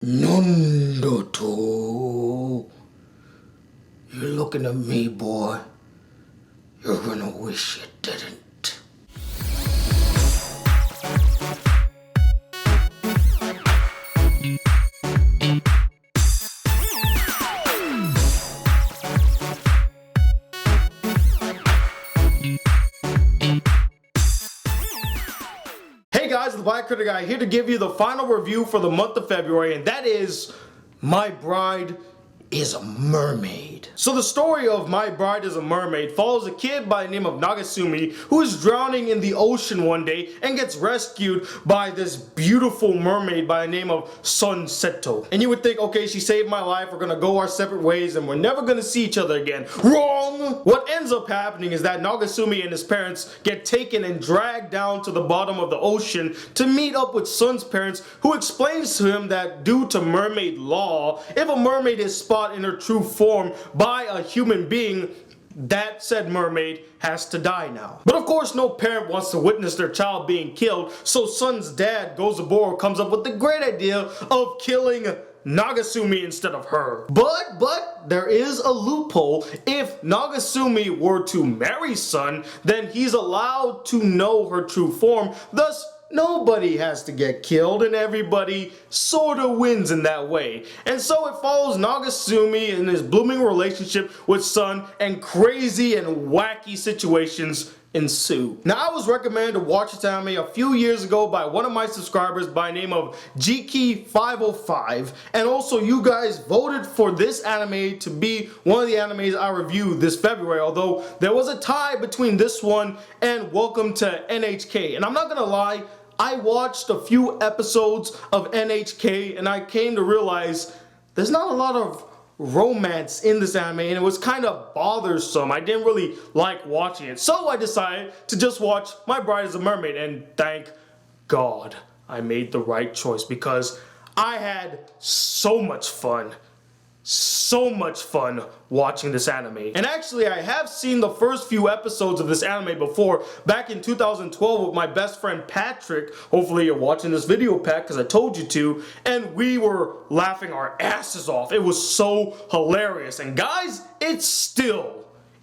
Nondoto. You're looking at me, boy. You're gonna wish you didn't. Hey guys, the Black Critic Guy here to give you the final review for the month of February, and that is My Bride is a Mermaid. So the story of My Bride is a Mermaid follows a kid by the name of Nagasumi who is drowning in the ocean one day and gets rescued by this beautiful mermaid by the name of Sunseto. And you would think, okay, she saved my life, we're gonna go our separate ways and we're never gonna see each other again. Wrong! What ends up happening is that Nagasumi and his parents get taken and dragged down to the bottom of the ocean to meet up with Sun's parents, who explains to him that due to mermaid law, if a mermaid is spotted in her true form by a human being, that said mermaid has to die now. But of course no parent wants to witness their child being killed, so Sun's dad goes aboard, comes up with the great idea of killing Nagasumi instead of her. But there is a loophole. If Nagasumi were to marry Sun, then he's allowed to know her true form, thus nobody has to get killed and everybody sorta wins in that way. And so it follows Nagasumi in his blooming relationship with Sun, and crazy and wacky situations ensue. Now, I was recommended to watch this anime a few years ago by one of my subscribers by the name of Jiki505, and also you guys voted for this anime to be one of the animes I reviewed this February, although there was a tie between this one and Welcome to NHK. And I'm not gonna lie, I watched a few episodes of NHK and I came to realize there's not a lot of romance in this anime, and it was kind of bothersome. I didn't really like watching it, so I decided to just watch My Bride is a Mermaid, and thank God I made the right choice because I had so much fun watching this anime. And actually, I have seen the first few episodes of this anime before, back in 2012 with my best friend Patrick. Hopefully you're watching this video, Pat, because I told you to, and we were laughing our asses off. It was so hilarious, and guys, it still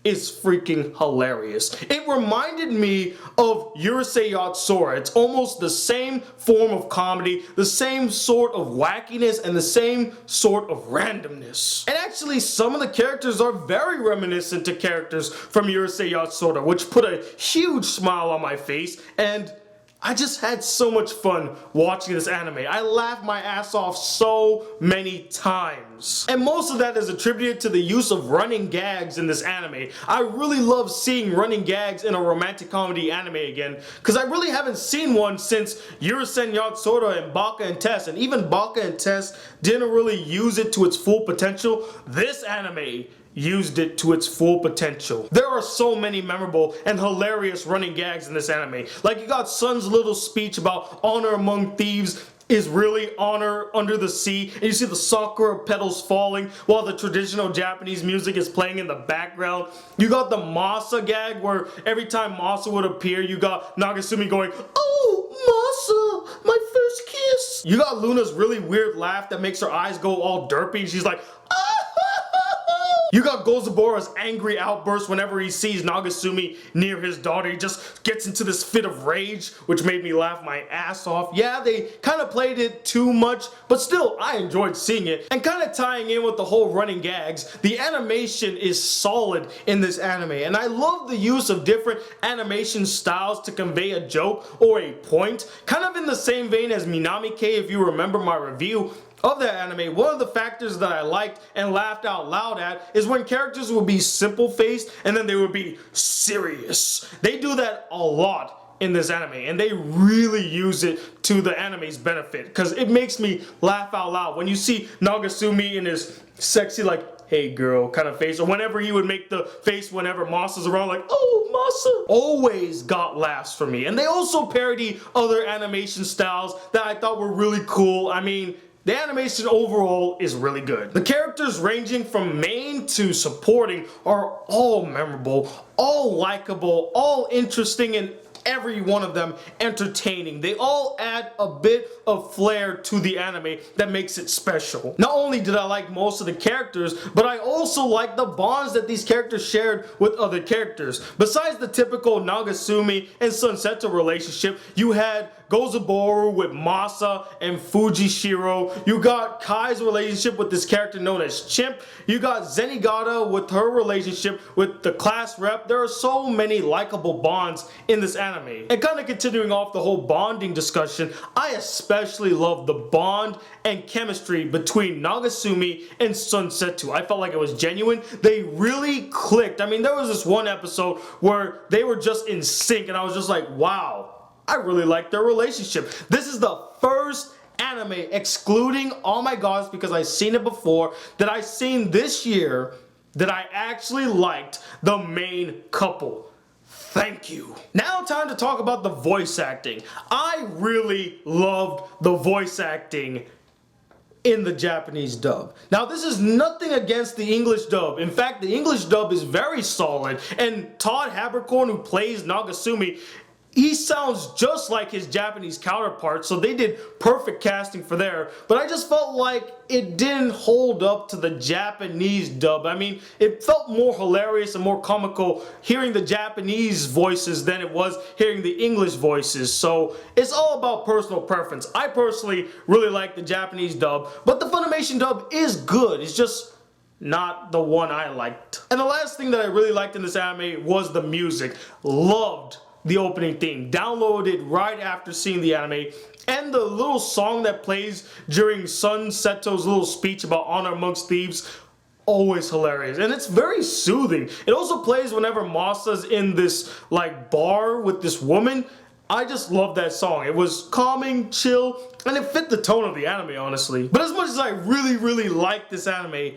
is freaking hilarious. It reminded me of Urusei Yatsura. It's almost the same form of comedy, the same sort of wackiness, and the same sort of randomness. And actually, some of the characters are very reminiscent to characters from Urusei Yatsura, which put a huge smile on my face, and I just had so much fun watching this anime. I laughed my ass off so many times. And most of that is attributed to the use of running gags in this anime. I really love seeing running gags in a romantic comedy anime again, because I really haven't seen one since Urusei Yatsura and Baka and Test, and even Baka and Test didn't really use it to its full potential. This anime used it to its full potential. There are so many memorable and hilarious running gags in this anime. Like, you got Sun's little speech about honor among thieves is really honor under the sea, and you see the sakura petals falling while the traditional Japanese music is playing in the background. You got the Masa gag, where every time Masa would appear, you got Nagasumi going, "Oh, Masa, my first kiss." You got Luna's really weird laugh that makes her eyes go all derpy, and she's like, "Ah!" You got Gozabora's angry outburst whenever he sees Nagasumi near his daughter. He just gets into this fit of rage, which made me laugh my ass off. Yeah, they kind of played it too much, but still, I enjoyed seeing it. And kind of tying in with the whole running gags, the animation is solid in this anime. And I love the use of different animation styles to convey a joke or a point. Kind of in the same vein as Minami-K, if you remember my review of that anime. One of the factors that I liked and laughed out loud at is when characters would be simple-faced and then they would be serious. They do that a lot in this anime, and they really use it to the anime's benefit, because it makes me laugh out loud when you see Nagasumi in his sexy, like, "Hey girl" kind of face, or whenever he would make the face whenever Masa's around, like, "Oh, Masa." Always got laughs for me. And they also parody other animation styles that I thought were really cool. I mean, the animation overall is really good. The characters ranging from main to supporting are all memorable, all likable, all interesting, and every one of them entertaining. They all add a bit of flair to the anime that makes it special. Not only did I like most of the characters, but I also like the bonds that these characters shared with other characters. Besides the typical Nagasumi and Sunseto relationship, you had Gozaboru with Masa and Fujishiro. You got Kai's relationship with this character known as Chimp. You got Zenigata with her relationship with the class rep. There are so many likable bonds in this anime. And kind of continuing off the whole bonding discussion, I especially love the bond and chemistry between Nagasumi and Sunseto. I felt like it was genuine. They really clicked. I mean, there was this one episode where they were just in sync and I was just like, wow, I really like their relationship. This is the first anime, excluding Oh My Gods because I've seen it before, that I've seen this year that I actually liked the main couple. Thank you. Now time to talk about the voice acting. I really loved the voice acting in the Japanese dub. Now this is nothing against the English dub. In fact, the English dub is very solid, and Todd Haberkorn, who plays Nagasumi, he sounds just like his Japanese counterpart, so they did perfect casting for there. But I just felt like it didn't hold up to the Japanese dub. I mean, it felt more hilarious and more comical hearing the Japanese voices than it was hearing the English voices. So it's all about personal preference. I personally really like the Japanese dub, but the Funimation dub is good. It's just not the one I liked. And the last thing that I really liked in this anime was the music. Loved the opening theme. Downloaded right after seeing the anime, and the little song that plays during Sunseto's little speech about honor amongst thieves, always hilarious, and it's very soothing. It also plays whenever Masa's in this like bar with this woman. I just love that song. It was calming, chill, and it fit the tone of the anime, honestly. But as much as I really like this anime,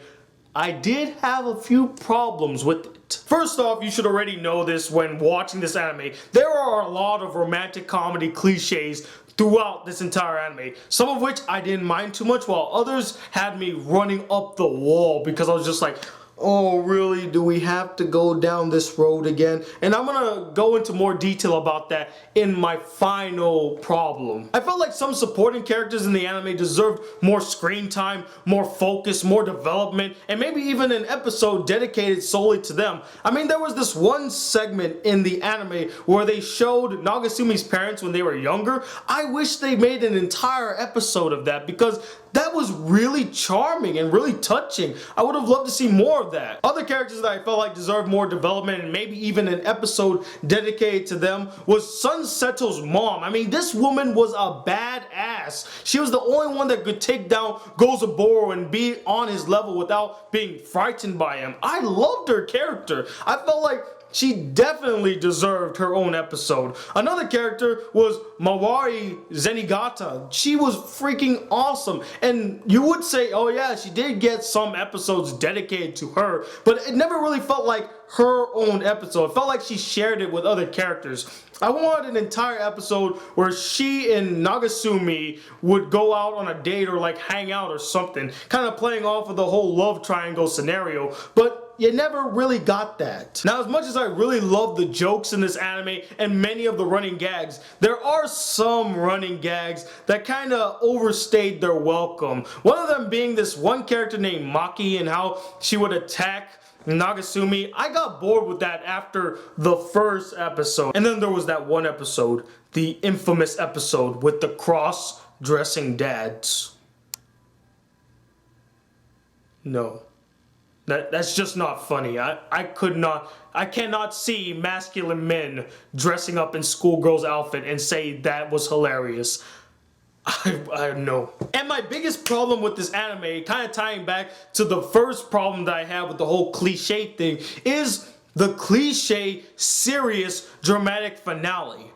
I did have a few problems with it. First off, you should already know this when watching this anime, there are a lot of romantic comedy cliches throughout this entire anime, some of which I didn't mind too much, while others had me running up the wall because I was just like, oh really, do we have to go down this road again? And I'm gonna go into more detail about that in my final problem. I felt like some supporting characters in the anime deserved more screen time, more focus, more development, and maybe even an episode dedicated solely to them. I mean, there was this one segment in the anime where they showed Nagasumi's parents when they were younger. I wish they made an entire episode of that because that was really charming and really touching. I would have loved to see more of that. Other characters that I felt like deserved more development and maybe even an episode dedicated to them was Sunseto's mom. I mean, this woman was a badass. She was the only one that could take down Gozaboru and be on his level without being frightened by him. I loved her character. I felt like she definitely deserved her own episode. Another character was Mawari Zenigata. She was freaking awesome. And you would say, oh yeah, she did get some episodes dedicated to her, but it never really felt like her own episode. It felt like she shared it with other characters. I wanted an entire episode where she and Nagasumi would go out on a date or like hang out or something, kind of playing off of the whole love triangle scenario, but you never really got that. Now, as much as I really love the jokes in this anime and many of the running gags, there are some running gags that kind of overstayed their welcome. One of them being this one character named Maki and how she would attack Nagasumi. I got bored with that after the first episode. And then there was that one episode, the infamous episode with the cross-dressing dads. No. That's just not funny. I cannot see masculine men dressing up in schoolgirl's outfit and say that was hilarious. I know. And my biggest problem with this anime, kind of tying back to the first problem that I had with the whole cliche thing, is the cliche, serious, dramatic finale.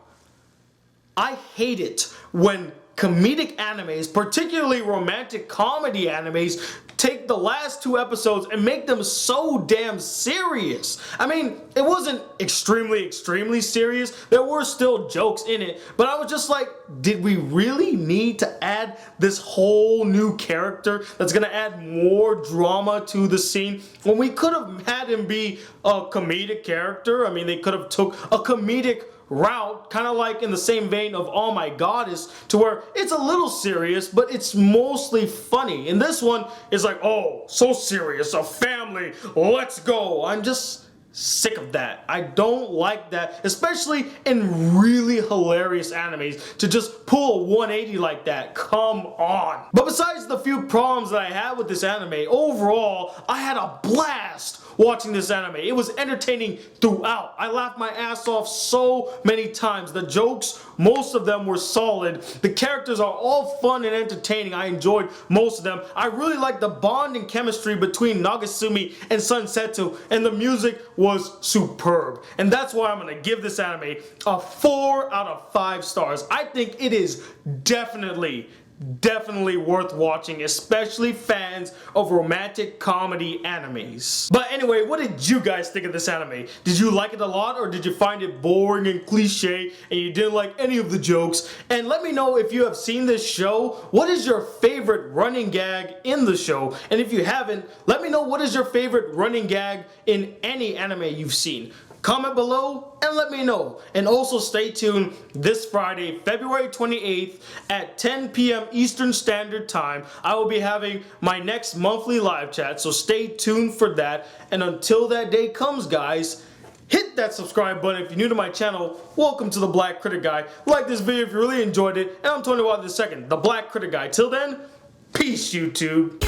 I hate it when comedic animes, particularly romantic comedy animes, take the last two episodes and make them so damn serious. I mean, it wasn't extremely serious. There were still jokes in it, but I was just like, did we really need to add this whole new character that's gonna add more drama to the scene when we could have had him be a comedic character? I mean, they could have took a comedic route, kind of like in the same vein of Oh My Goddess, to where it's a little serious, but it's mostly funny. And this one is like, oh, so serious, a family, let's go. I'm just sick of that. I don't like that, especially in really hilarious animes, to just pull a 180 like that. Come on. But besides the few problems that I had with this anime, overall, I had a blast watching this anime. It was entertaining throughout. I laughed my ass off so many times. The jokes, most of them were solid. The characters are all fun and entertaining. I enjoyed most of them. I really liked the bond and chemistry between Nagasumi and Sunsetsu, and the music was superb. And that's why I'm gonna give this anime a 4 out of 5 stars. I think it is definitely worth watching, especially fans of romantic comedy animes. But anyway, what did you guys think of this anime? Did you like it a lot, or did you find it boring and cliche and you didn't like any of the jokes? And let me know if you have seen this show. What is your favorite running gag in the show? And if you haven't, let me know what is your favorite running gag in any anime you've seen. Comment below and let me know. And also stay tuned this Friday, February 28th at 10 p.m. Eastern Standard Time. I will be having my next monthly live chat, so stay tuned for that. And until that day comes, guys, hit that subscribe button if you're new to my channel. Welcome to the Black Critic Guy. Like this video if you really enjoyed it. And I'm Tony Watt II, the Black Critic Guy. Till then, peace, YouTube.